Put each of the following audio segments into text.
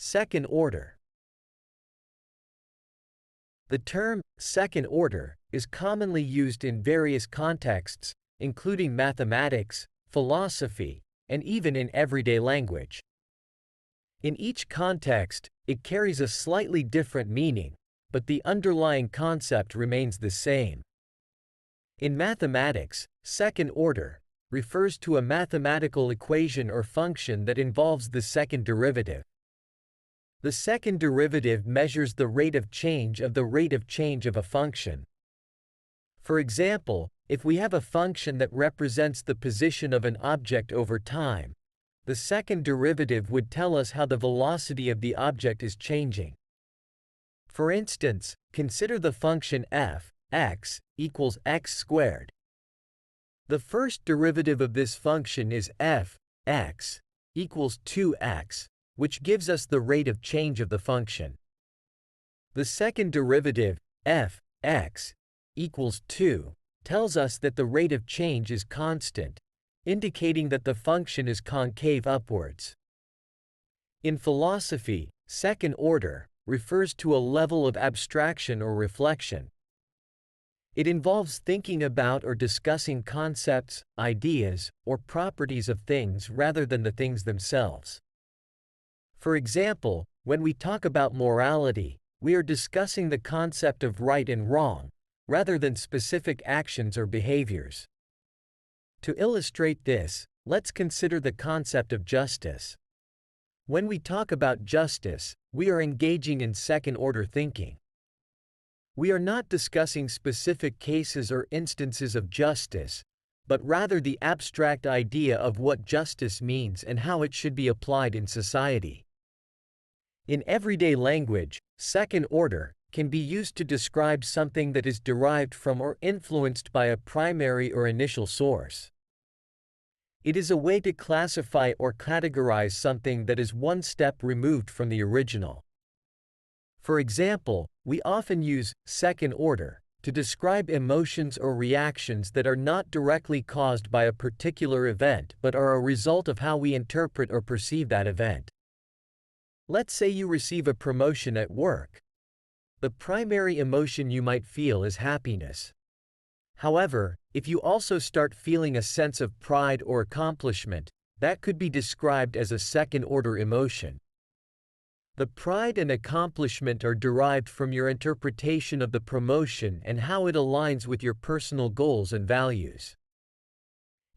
Second order. The term second order is commonly used in various contexts, including mathematics, philosophy, and even in everyday language. In each context, it carries a slightly different meaning, but the underlying concept remains the same. In mathematics, second order refers to a mathematical equation or function that involves the second derivative. The second derivative measures the rate of change of a function. For example, if we have a function that represents the position of an object over time, the second derivative would tell us how the velocity of the object is changing. For instance, consider the function f(x) equals x squared. The first derivative of this function is f(x) equals 2x, which gives us the rate of change of the function. The second derivative, f(x) equals 2, tells us that the rate of change is constant, indicating that the function is concave upwards. In philosophy, second order refers to a level of abstraction or reflection. It involves thinking about or discussing concepts, ideas, or properties of things rather than the things themselves. For example, when we talk about morality, we are discussing the concept of right and wrong, rather than specific actions or behaviors. To illustrate this, let's consider the concept of justice. When we talk about justice, we are engaging in second-order thinking. We are not discussing specific cases or instances of justice, but rather the abstract idea of what justice means and how it should be applied in society. In everyday language, second order can be used to describe something that is derived from or influenced by a primary or initial source. It is a way to classify or categorize something that is one step removed from the original. For example, we often use second order to describe emotions or reactions that are not directly caused by a particular event but are a result of how we interpret or perceive that event. Let's say you receive a promotion at work. The primary emotion you might feel is happiness. However, if you also start feeling a sense of pride or accomplishment, that could be described as a second-order emotion. The pride and accomplishment are derived from your interpretation of the promotion and how it aligns with your personal goals and values.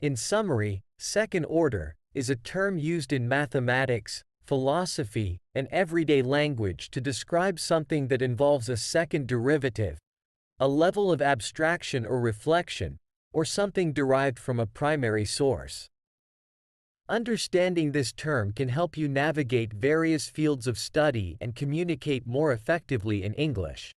In summary, second order is a term used in mathematics, philosophy, and everyday language to describe something that involves a second derivative, a level of abstraction or reflection, or something derived from a primary source. Understanding this term can help you navigate various fields of study and communicate more effectively in English.